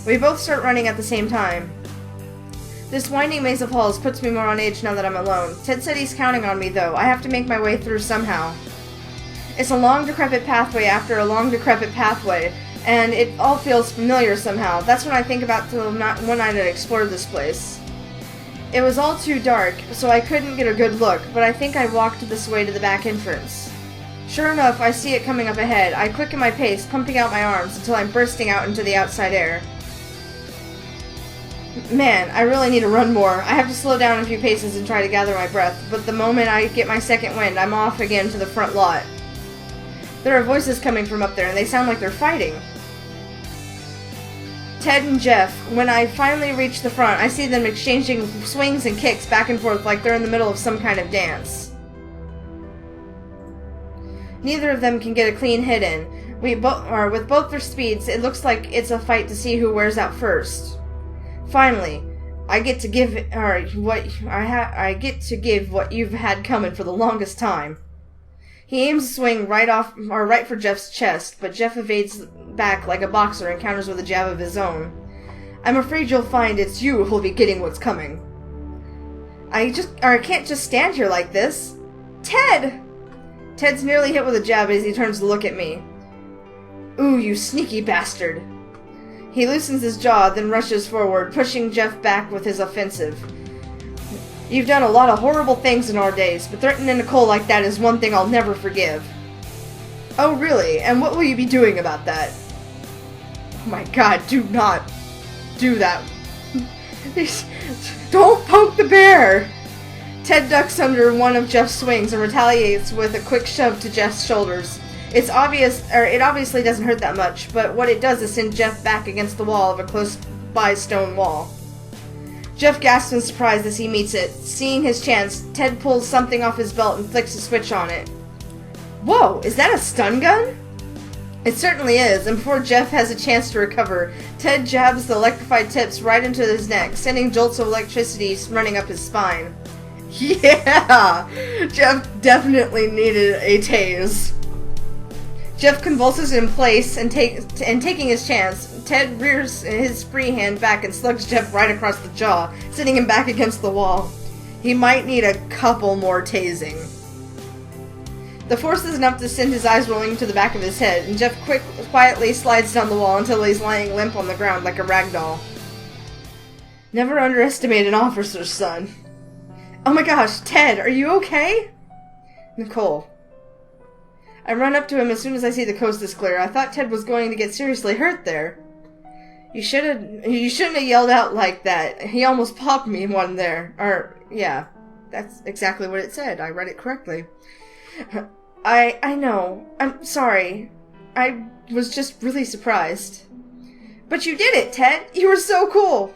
We both start running at the same time. This winding maze of halls puts me more on edge now that I'm alone. Ted said he's counting on me, though. I have to make my way through somehow. It's a long, decrepit pathway after a long, decrepit pathway, and it all feels familiar somehow. That's when I think about the one night I explored this place. It was all too dark, so I couldn't get a good look, but I think I walked this way to the back entrance. Sure enough, I see it coming up ahead. I quicken my pace, pumping out my arms until I'm bursting out into the outside air. Man, I really need to run more. I have to slow down a few paces and try to gather my breath, but the moment I get my second wind, I'm off again to the front lot. There are voices coming from up there, and they sound like they're fighting. Ted and Jeff. When I finally reach the front, I see them exchanging swings and kicks back and forth like they're in the middle of some kind of dance. Neither of them can get a clean hit in. With both their speeds, it looks like it's a fight to see who wears out first. Finally, I get to give what you've had coming for the longest time. He aims a swing right for Jeff's chest, but Jeff evades back like a boxer and counters with a jab of his own. I'm afraid you'll find it's you who'll be getting what's coming. I can't just stand here like this. Ted! Ted's nearly hit with a jab as he turns to look at me. Ooh, you sneaky bastard. He loosens his jaw, then rushes forward, pushing Jeff back with his offensive. You've done a lot of horrible things in our days, but threatening Nicole like that is one thing I'll never forgive. Oh, really? And what will you be doing about that? Oh my god, do not do that. Don't poke the bear! Ted ducks under one of Jeff's swings and retaliates with a quick shove to Jeff's shoulders. It obviously doesn't hurt that much, but what it does is send Jeff back against the wall of a close-by stone wall. Jeff gasps in surprise as he meets it. Seeing his chance, Ted pulls something off his belt and flicks a switch on it. Whoa, is that a stun gun? It certainly is, and before Jeff has a chance to recover, Ted jabs the electrified tips right into his neck, sending jolts of electricity running up his spine. Yeah! Jeff definitely needed a tase. Jeff convulses in place, and taking his chance, Ted rears his free hand back and slugs Jeff right across the jaw, sending him back against the wall. He might need a couple more tasing. The force is enough to send his eyes rolling to the back of his head, and Jeff quietly slides down the wall until he's lying limp on the ground like a rag doll. Never underestimate an officer's son. Oh my gosh, Ted, are you okay? Nicole. I run up to him as soon as I see the coast is clear. I thought Ted was going to get seriously hurt there. You shouldn't have yelled out like that. He almost popped me one there. Yeah, that's exactly what it said. I read it correctly. I know. I'm sorry. I was just really surprised. But you did it, Ted! You were so cool!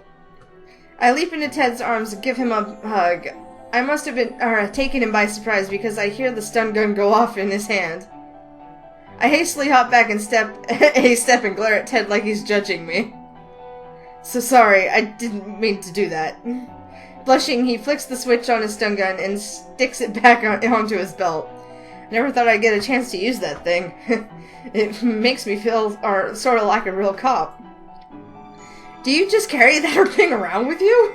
I leap into Ted's arms and give him a hug. I must have been taken him by surprise because I hear the stun gun go off in his hand. I hastily hop back and step and glare at Ted like he's judging me. So sorry, I didn't mean to do that. Blushing, he flicks the switch on his stun gun and sticks it back onto his belt. Never thought I'd get a chance to use that thing. It makes me feel sort of like a real cop. Do you just carry that thing around with you?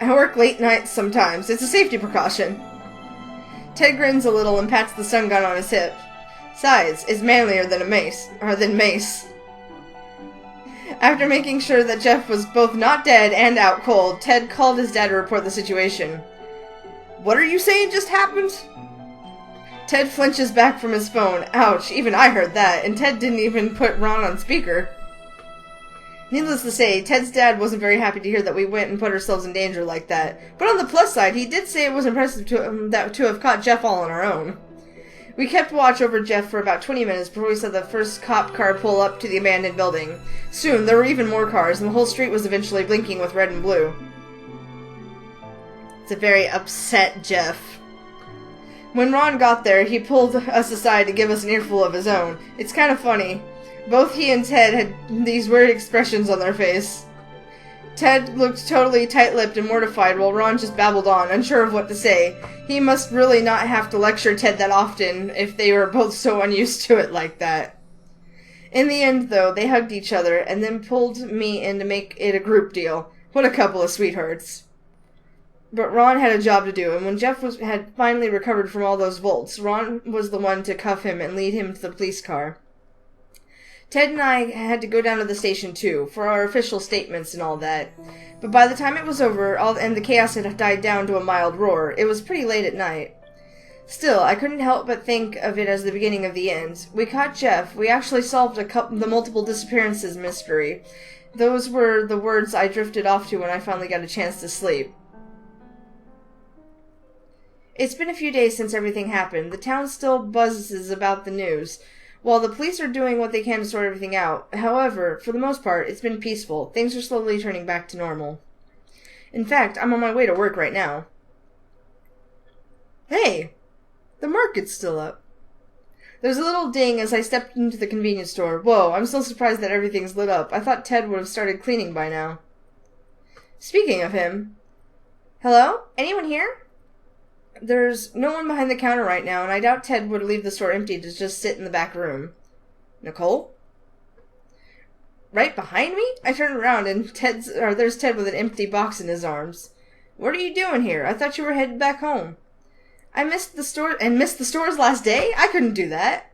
I work late nights sometimes. It's a safety precaution. Ted grins a little and pats the stun gun on his hip. Besides, it's manlier than mace. After making sure that Jeff was both not dead and out cold, Ted called his dad to report the situation. What are you saying just happened? Ted flinches back from his phone. Ouch, even I heard that, and Ted didn't even put Ron on speaker. Needless to say, Ted's dad wasn't very happy to hear that we went and put ourselves in danger like that. But on the plus side, he did say it was impressive to have caught Jeff all on our own. We kept watch over Jeff for about 20 minutes before we saw the first cop car pull up to the abandoned building. Soon, there were even more cars, and the whole street was eventually blinking with red and blue. It's a very upset Jeff. When Ron got there, he pulled us aside to give us an earful of his own. It's kind of funny. Both he and Ted had these weird expressions on their face. Ted looked totally tight-lipped and mortified while Ron just babbled on, unsure of what to say. He must really not have to lecture Ted that often if they were both so unused to it like that. In the end, though, they hugged each other and then pulled me in to make it a group deal. What a couple of sweethearts. But Ron had a job to do, and when Jeff had finally recovered from all those volts, Ron was the one to cuff him and lead him to the police car. Ted and I had to go down to the station, too, for our official statements and all that. But by the time it was over, and the chaos had died down to a mild roar, it was pretty late at night. Still, I couldn't help but think of it as the beginning of the end. We caught Jeff. We actually solved the multiple disappearances mystery. Those were the words I drifted off to when I finally got a chance to sleep. It's been a few days since everything happened. The town still buzzes about the news. While the police are doing what they can to sort everything out, however, for the most part, it's been peaceful. Things are slowly turning back to normal. In fact, I'm on my way to work right now. Hey! The market's still up. There's a little ding as I stepped into the convenience store. Whoa, I'm still surprised that everything's lit up. I thought Ted would have started cleaning by now. Speaking of him... Hello? Anyone here? There's no one behind the counter right now, and I doubt Ted would leave the store empty to just sit in the back room. Nicole? right behind me? I turn around and there's Ted with an empty box in his arms. What are you doing here? I thought you were headed back home. I missed the store's last day? I couldn't do that.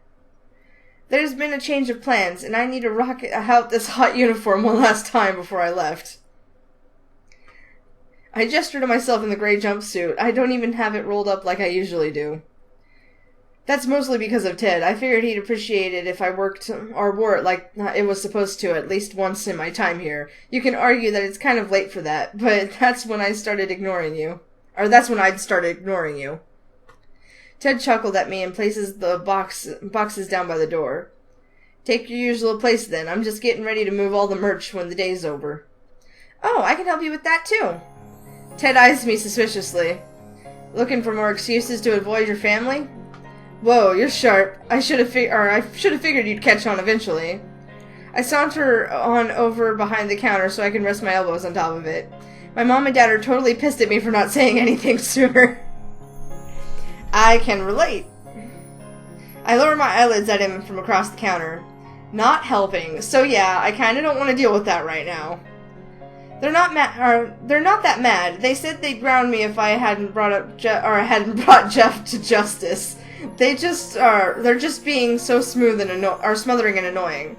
There's been a change of plans, and I need to rock out this hot uniform one last time before I left. I gesture to myself in the gray jumpsuit. I don't even have it rolled up like I usually do. That's mostly because of Ted. I figured he'd appreciate it if I worked or wore it like it was supposed to at least once in my time here. You can argue that it's kind of late for that, but that's when I started ignoring you. Or that's when I'd started ignoring you. Ted chuckled at me and places the boxes down by the door. Take your usual place then. I'm just getting ready to move all the merch when the day's over. Oh, I can help you with that too. Ted eyes me suspiciously. Looking for more excuses to avoid your family? Whoa, you're sharp. I should have figured you'd catch on eventually. I saunter on over behind the counter so I can rest my elbows on top of it. My mom and dad are totally pissed at me for not saying anything sooner. I can relate. I lower my eyelids at him from across the counter. Not helping. So yeah, I kinda don't want to deal with that right now. They're not that mad. They said they'd ground me if I hadn't brought Jeff to justice. They're just being so smooth and smothering and annoying.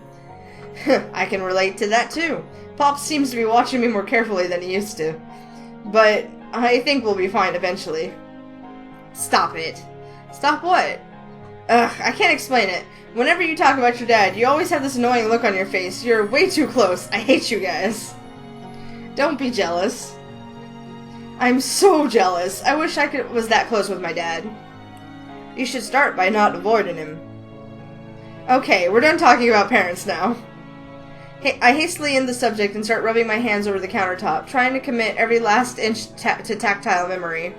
I can relate to that too. Pop seems to be watching me more carefully than he used to. But I think we'll be fine eventually. Stop it. Stop what? Ugh, I can't explain it. Whenever you talk about your dad, you always have this annoying look on your face. You're way too close. I hate you guys. Don't be jealous. I'm so jealous. I wish I was that close with my dad. You should start by not avoiding him. Okay, we're done talking about parents now. I hastily end the subject and start rubbing my hands over the countertop, trying to commit every last inch to tactile memory.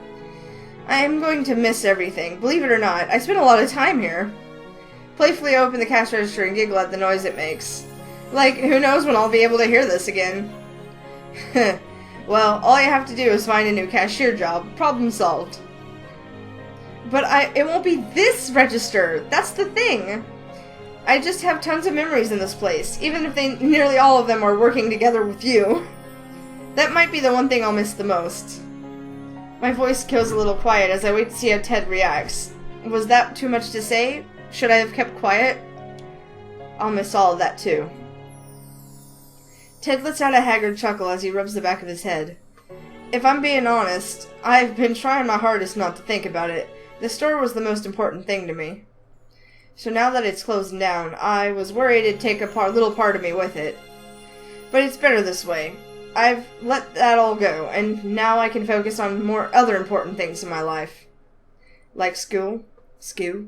I am going to miss everything. Believe it or not, I spent a lot of time here. Playfully open the cash register and giggle at the noise it makes. Like, who knows when I'll be able to hear this again. Well, all you have to do is find a new cashier job. Problem solved. But it won't be this register. That's the thing. I just have tons of memories in this place, even if nearly all of them are working together with you. That might be the one thing I'll miss the most. My voice goes a little quiet as I wait to see how Ted reacts. Was that too much to say? Should I have kept quiet? I'll miss all of that too. Ted lets out a haggard chuckle as he rubs the back of his head. If I'm being honest, I've been trying my hardest not to think about it. The store was the most important thing to me. So now that it's closing down, I was worried it'd take a little part of me with it. But it's better this way. I've let that all go, and now I can focus on more other important things in my life. Like school. School.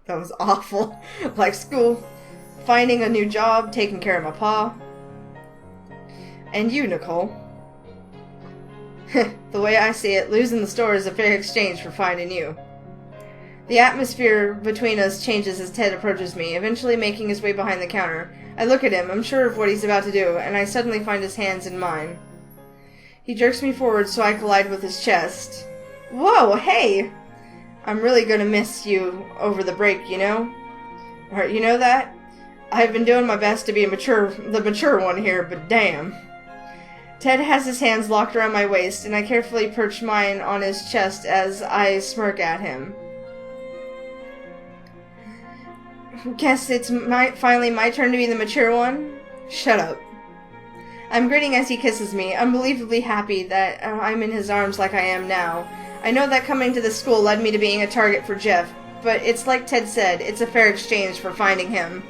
That was awful. Like school. Finding a new job, taking care of my pa. And you, Nicole. The way I see it, losing the store is a fair exchange for finding you. The atmosphere between us changes as Ted approaches me, eventually making his way behind the counter. I look at him, unsure of what he's about to do, and I suddenly find his hands in mine. He jerks me forward so I collide with his chest. Whoa, hey! I'm really gonna miss you over the break, you know? Or, you know that? I've been doing my best to be the mature one here, but damn. Ted has his hands locked around my waist, and I carefully perch mine on his chest as I smirk at him. Guess it's finally my turn to be the mature one? Shut up. I'm grinning as he kisses me, unbelievably happy that I'm in his arms like I am now. I know that coming to this school led me to being a target for Jeff, but it's like Ted said, it's a fair exchange for finding him.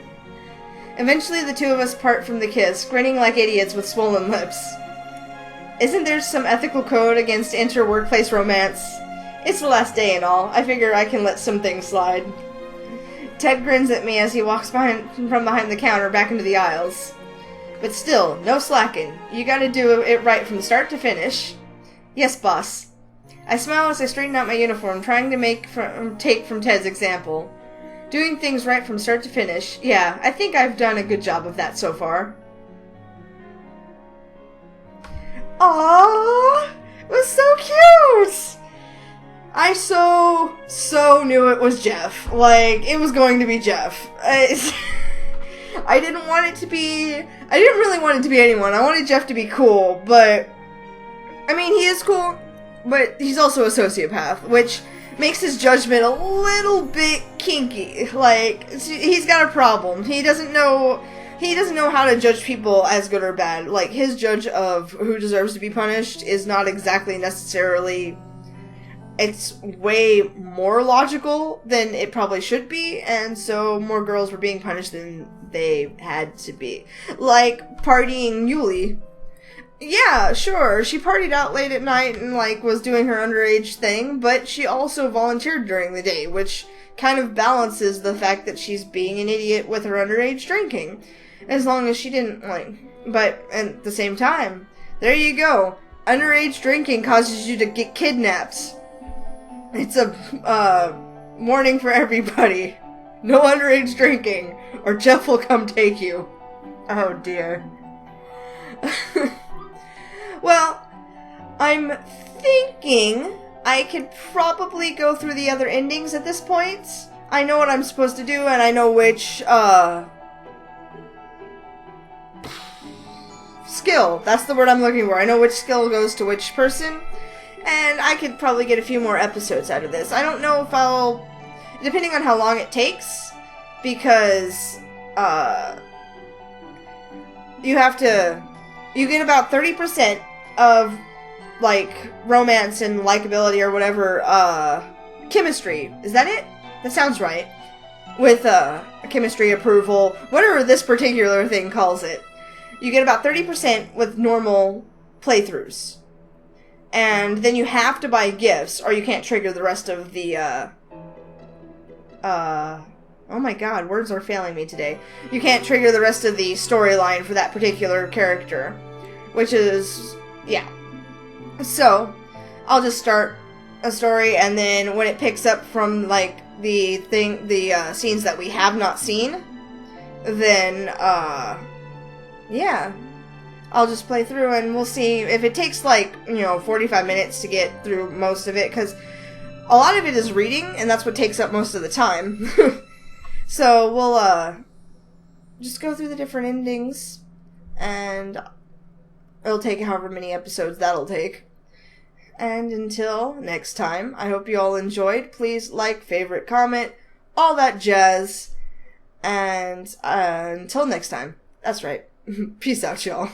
Eventually the two of us part from the kiss, grinning like idiots with swollen lips. Isn't there some ethical code against inter-workplace romance? It's the last day and all. I figure I can let some things slide. Ted grins at me as he walks from behind the counter back into the aisles. But still, no slacking. You gotta do it right from start to finish. Yes, boss. I smile as I straighten out my uniform, trying to take from Ted's example. Doing things right from start to finish. Yeah, I think I've done a good job of that so far. Aww! It was so cute! I so knew it was Jeff. Like, it was going to be Jeff. I didn't really want it to be anyone. I wanted Jeff to be cool, but I mean, he is cool, but he's also a sociopath, which makes his judgment a little bit kinky. Like, he's got a problem. He doesn't know how to judge people as good or bad. Like, his judge of who deserves to be punished is not exactly necessarily... It's way more logical than it probably should be, and so more girls were being punished than they had to be. Like, partying Yuli. Yeah, sure, she partied out late at night and, like, was doing her underage thing, but she also volunteered during the day, which kind of balances the fact that she's being an idiot with her underage drinking. As long as she didn't, like... But, at the same time, there you go. Underage drinking causes you to get kidnapped. It's a, warning for everybody. No underage drinking, or Jeff will come take you. Oh, dear. Well, I'm thinking I could probably go through the other endings at this point. I know what I'm supposed to do, and I know which, skill. That's the word I'm looking for. I know which skill goes to which person. And I could probably get a few more episodes out of this. I don't know if I'll... Depending on how long it takes. Because, you have to... You get about 30% of, like, romance and likability or whatever, chemistry. Is that it? That sounds right. With, chemistry approval. Whatever this particular thing calls it. You get about 30% with normal playthroughs. And then you have to buy gifts, or you can't trigger the rest of the, oh my god, words are failing me today. You can't trigger the rest of the storyline for that particular character. Which is, yeah. So, I'll just start a story, and then when it picks up from, like, the scenes that we have not seen, then, yeah. I'll just play through and we'll see if it takes, like, 45 minutes to get through most of it, because a lot of it is reading, and that's what takes up most of the time. So we'll, just go through the different endings, and it'll take however many episodes that'll take. And until next time, I hope you all enjoyed. Please like, favorite, comment, all that jazz. And until next time. That's right. Peace out, y'all.